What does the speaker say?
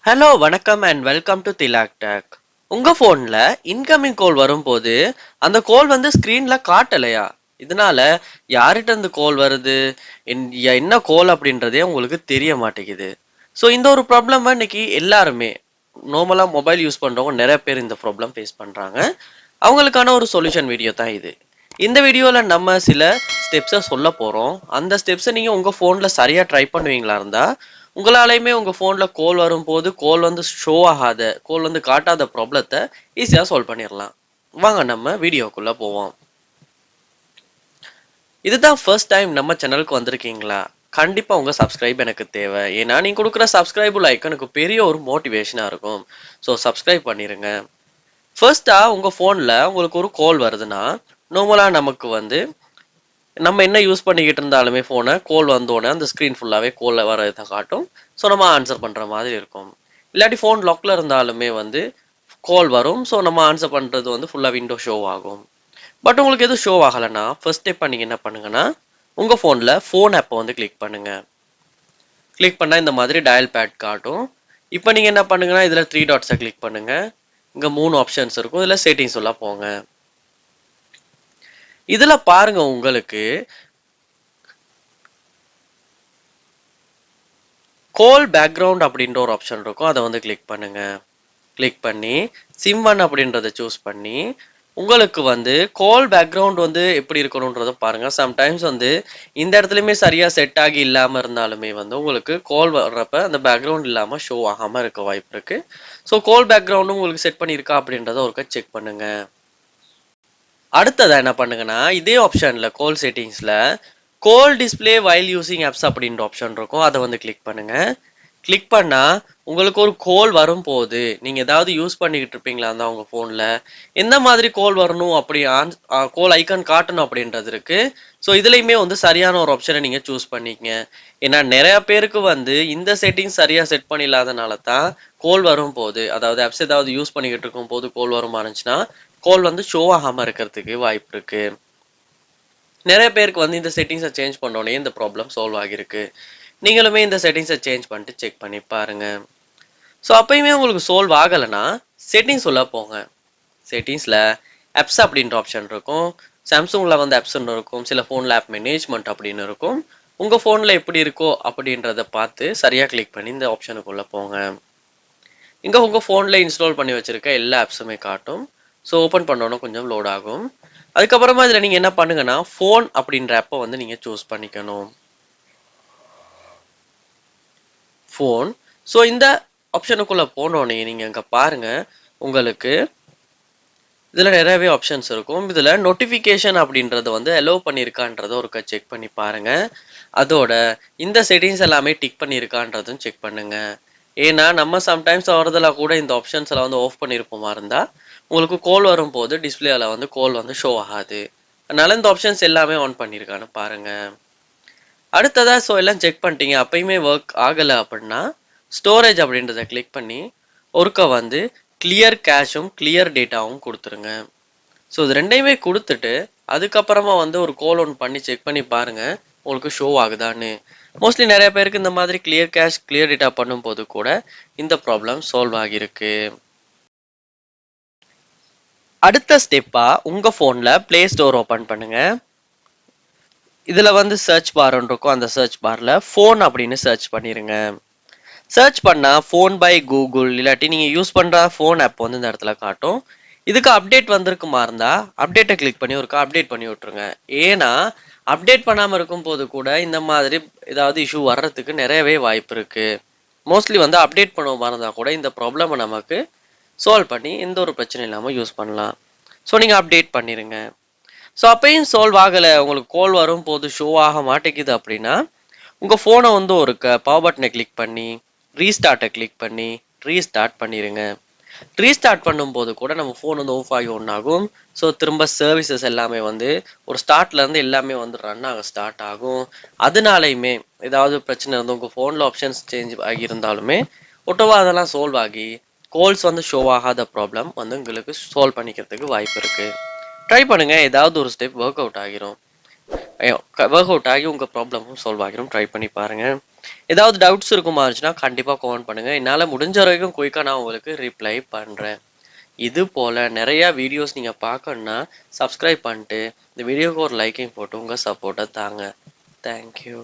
Hello வணக்கம் and welcome to Thilak take. உங்க போன்ல இன்கமிங் கால் வரும்போது அந்த கால் வந்து ஸ்கிரீன்ல காட்டலையா? இதனால யார்கிட்ட இருந்து கால் வருது, என்ன கால் அப்படின்றதே உங்களுக்கு தெரிய மாட்டேங்குது. ஸோ இந்த ஒரு ப்ராப்ளம் இன்னைக்கு எல்லாருமே நார்மலா மொபைல் யூஸ் பண்றவங்க நிறைய பேர் இந்த ப்ராப்ளம் ஃபேஸ் பண்றாங்க. அவங்களுக்கான ஒரு சொல்யூஷன் வீடியோ தான் இது. இந்த வீடியோல நம்ம சில ஸ்டெப்ஸை சொல்ல போறோம். அந்த ஸ்டெப்ஸை நீங்க உங்க போன்ல சரியா ட்ரை பண்ணுவீங்களா இருந்தா உங்களாலையுமே உங்க போன்ல கோல் வரும்போது கோல் வந்து ஷோ ஆகாத கோல் வந்து காட்டாத ப்ராப்ளத்தை ஈஸியா சால்வ் பண்ணிடலாம். வாங்க நம்ம வீடியோக்குள்ள போவோம். இதுதான் ஃபர்ஸ்ட் டைம் நம்ம சேனலுக்கு வந்திருக்கீங்களா? கண்டிப்பா உங்க சப்ஸ்கிரைப் எனக்கு தேவை. ஏன்னா நீங்க கொடுக்குற சப்ஸ்கிரைப் லைக் எனக்கு பெரிய ஒரு மோட்டிவேஷனா இருக்கும். ஸோ சப்ஸ்கிரைப் பண்ணிருங்க. ஃபர்ஸ்டா உங்க போன்ல உங்களுக்கு ஒரு கால் வருதுன்னா நார்மலா நமக்கு வந்து நம்ம என்ன யூஸ் பண்ணிக்கிட்டு இருந்தாலுமே ஃபோனை கோல் வந்தோடனே அந்த ஸ்க்ரீன் ஃபுல்லாகவே கோலில் வர இதை காட்டும். ஸோ நம்ம ஆன்சர் பண்ணுற மாதிரி இருக்கும். இல்லாட்டி ஃபோன் லாக்கில் இருந்தாலுமே வந்து கால் வரும். ஸோ நம்ம ஆன்சர் பண்ணுறது வந்து ஃபுல்லாக விண்டோ ஷோ ஆகும். பட் உங்களுக்கு எதுவும் ஷோ ஆகலைன்னா ஃபர்ஸ்ட் ஸ்டெப் நீங்கள் என்ன பண்ணுங்கன்னா உங்கள் ஃபோனில் ஃபோன் ஆப்பை வந்து கிளிக் பண்ணுங்கள். கிளிக் பண்ணால் இந்த மாதிரி டயல் பேட் காட்டும். இப்போ நீங்கள் என்ன பண்ணுங்கன்னா இதில் 3 டாட்ஸை கிளிக் பண்ணுங்கள். இங்கே 3 ஆப்ஷன்ஸ் இருக்கும். இதில் செட்டிங்ஸ் எல்லாம் போங்க. இதில் பாருங்க உங்களுக்கு கோல் பேக்ரவுண்ட் அப்படின்ற ஒரு ஆப்ஷன் இருக்கும். அதை வந்து கிளிக் பண்ணுங்க. கிளிக் பண்ணி சிம்1 அப்படின்றத சூஸ் பண்ணி உங்களுக்கு வந்து கோல் பேக்ரவுண்ட் வந்து எப்படி இருக்கணுன்றத பாருங்க. சம்டைம்ஸ் வந்து இந்த இடத்துலையுமே சரியா செட் ஆகி இல்லாமல் இருந்தாலுமே வந்து உங்களுக்கு கோல் வர்றப்ப அந்த பேக்ரவுண்ட் இல்லாமல் ஷோ ஆகாமல் இருக்க வாய்ப்பு இருக்கு. ஸோ கோல் பேக்ரவுண்டும் உங்களுக்கு செட் பண்ணியிருக்கா அப்படின்றத ஒருக்கா செக் பண்ணுங்க. அடுத்ததா என்ன பண்ணுங்கன்னா இதே ஆப்ஷன்ல கோல் செட்டிங்ஸ்ல கோல் டிஸ்பிளே வைல் யூசிங் ஆப்ஸ் அப்படின்ற ஆப்ஷன் இருக்கும். அதை வந்து கிளிக் பண்ணுங்க. கிளிக் பண்ணா உங்களுக்கு ஒரு கோல் வரும்போது நீங்க ஏதாவது யூஸ் பண்ணிக்கிட்டு இருப்பீங்களா இருந்தா உங்க போன்ல எந்த மாதிரி கோல் வரணும் அப்படி கோல் ஐக்கான் காட்டணும் அப்படின்றது இருக்கு. ஸோ இதுலையுமே வந்து சரியான ஒரு ஆப்ஷனை நீங்க சூஸ் பண்ணிக்கங்க. ஏன்னா நிறைய பேருக்கு வந்து இந்த செட்டிங் சரியா செட் பண்ணிடாதனால தான் கோல் வரும் போது அதாவது ஆப்ஸ் ஏதாவது யூஸ் பண்ணிக்கிட்டு இருக்கும் போது கோல் வருமா இருந்துச்சுன்னா கோல் வந்து ஷோ ஆகாம இருக்கிறதுக்கு வாய்ப்பு இருக்கு. நிறைய பேருக்கு வந்து இந்த செட்டிங்ஸை சேஞ்ச் பண்ணோடனே இந்த ப்ராப்ளம் சால்வ் ஆகிருக்கு. நீங்களுமே இந்த செட்டிங்ஸை சேஞ்ச் பண்ணிட்டு செக் பண்ணி பாருங்க. ஸோ அப்பயுமே உங்களுக்கு சால்வ் ஆகலைன்னா செட்டிங்ஸ் உள்ள போங்க. செட்டிங்ஸில் ஆப்ஸ் அப்படின்ற ஆப்ஷன் இருக்கும். சாம்சங்கில் வந்து ஆப்ஸ்ன்னு இருக்கும். சில ஃபோனில் ஆப் மேனேஜ்மெண்ட் அப்படின்னு இருக்கும். உங்கள் ஃபோனில் எப்படி இருக்கோ அப்படின்றத பார்த்து சரியாக கிளிக் பண்ணி இந்த ஆப்ஷனுக்குள்ளே போங்க. இங்கே உங்கள் ஃபோனில் இன்ஸ்டால் பண்ணி வச்சுருக்க எல்லா ஆப்ஸுமே காட்டும். ஸோ ஓப்பன் பண்ணோன்னா கொஞ்சம் லோட் ஆகும். அதுக்கப்புறமா இதில் நீங்கள் என்ன பண்ணுங்கன்னா ஃபோன் அப்படின்ற ஆப்பை வந்து நீங்கள் சூஸ் பண்ணிக்கணும். ஃபோன். ஸோ இந்த ஆப்ஷனுக்குள்ளே போனோடனே நீங்கள் இங்கே பாருங்கள் உங்களுக்கு இதில் நிறையவே ஆப்ஷன்ஸ் இருக்கும். இதில் நோட்டிஃபிகேஷன் அப்படின்றத வந்து அலோவ் பண்ணியிருக்கான்றத ஒருக்கா செக் பண்ணி பாருங்கள். அதோட இந்த செட்டிங்ஸ் எல்லாமே டிக் பண்ணியிருக்கான்றதும் செக் பண்ணுங்கள். ஏன்னா நம்ம சம்டைம்ஸ் வரதில் கூட இந்த ஆப்ஷன்ஸ் எல்லாம் வந்து ஆஃப் பண்ணியிருப்போமா இருந்தால் உங்களுக்கு கோல் வரும்போது டிஸ்பிளேல வந்து கோல் வந்து ஷோ ஆகாது. அதனால இந்த ஆப்ஷன்ஸ் எல்லாமே ஆன் பண்ணியிருக்கான்னு பாருங்கள். அடுத்ததாக ஸோ எல்லாம் செக் பண்ணிட்டீங்க அப்பயுமே ஒர்க் ஆகலை அப்படின்னா ஸ்டோரேஜ் அப்படின்றத கிளிக் பண்ணி ஒருக்கா வந்து கிளியர் கேஷும் கிளியர் டேட்டாவும் கொடுத்துருங்க. ஸோ இது ரெண்டையுமே கொடுத்துட்டு அதுக்கப்புறமா வந்து ஒரு கோல் ஒன் பண்ணி செக் பண்ணி பாருங்க உங்களுக்கு ஷோ ஆகுதான்னு. மோஸ்ட்லி நிறைய பேருக்கு இந்த மாதிரி கிளியர் கேஷ் கிளியர் டேட்டா பண்ணும்போது கூட இந்த ப்ராப்ளம் சால்வ் ஆகியிருக்கு. அடுத்த ஸ்டெப்பா உங்க ஃபோன்ல பிளே ஸ்டோர் ஓப்பன் பண்ணுங்க. இதுல வந்து சர்ச் பார் இருக்கும். அந்த சர்ச் பார்ல ஃபோன் அப்படின்னு சர்ச் பண்ணிருங்க. சர்ச் பண்ணா ஃபோன் பை கூகுள் இல்லாட்டி நீங்க யூஸ் பண்ற ஃபோன் ஆப் வந்து இந்த இடத்துல காட்டும். இதுக்கு அப்டேட் வந்திருக்குமா இருந்தா அப்டேட்டை கிளிக் பண்ணி ஒருக்கா அப்டேட் பண்ணி விட்டுருங்க. ஏன்னா அப்டேட் பண்ணாம இருக்கும் போது கூட இந்த மாதிரி ஏதாவது இஷ்யூ வர்றதுக்கு நிறையவே வாய்ப்பு இருக்கு. மோஸ்ட்லி வந்து அப்டேட் பண்ணுவோமா இருந்தா கூட இந்த ப்ராப்ளமை நமக்கு சால்வ் பண்ணி எந்த ஒரு பிரச்சனையும் இல்லாமல் யூஸ் பண்ணலாம். ஸோ நீங்கள் அப்டேட் பண்ணிடுங்க. ஸோ அப்பயும் சால்வ் ஆகலை உங்களுக்கு கோல் வரும் போது ஷோ ஆக மாட்டேங்குது அப்படின்னா உங்கள் ஃபோனை வந்து ஒரு பவர் பட்டனை கிளிக் பண்ணி ரீஸ்டார்ட்டை கிளிக் பண்ணி ரீஸ்டார்ட் பண்ணிடுங்க. ரீஸ்டார்ட் பண்ணும்போது கூட நம்ம ஃபோன் வந்து ஆஃப் ஆகி ஒன்றாகும். ஸோ திரும்ப சர்வீசஸ் எல்லாமே வந்து ஒரு ஸ்டார்ட்லேருந்து எல்லாமே வந்து ரன் ஆக ஸ்டார்ட் ஆகும். அதனாலையுமே ஏதாவது பிரச்சனை இருந்து உங்கள் ஃபோனில் ஆப்ஷன்ஸ் சேஞ்ச் ஆகியிருந்தாலுமே ஒட்டவா அதெல்லாம் சால்வ் ஆகி கோல்ஸ் வந்து ஷோ ஆகாத ப்ராப்ளம் வந்து உங்களுக்கு சால்வ் பண்ணிக்கிறதுக்கு வாய்ப்பு இருக்குது. ட்ரை பண்ணுங்கள் ஏதாவது ஒரு ஸ்டெப் ஒர்க் அவுட் ஆகிரும். ஒர்க் அவுட் ஆகி உங்கள் ப்ராப்ளமும் சால்வ் ஆகிரும். ட்ரை பண்ணி பாருங்கள். ஏதாவது டவுட்ஸ் இருக்குமா இருந்துச்சுன்னா கண்டிப்பாக கமெண்ட் பண்ணுங்கள். என்னால் முடிஞ்ச வரைக்கும் குயிக்காக நான் உங்களுக்கு ரிப்ளை பண்ணுறேன். இது போல் நிறையா வீடியோஸ் நீங்கள் பார்க்கணுன்னா சப்ஸ்கிரைப் பண்ணிட்டு இந்த வீடியோவுக்கு ஒரு லைக்கிங் போட்டு உங்கள் சப்போர்ட்டை தாங்க. தேங்க்யூ.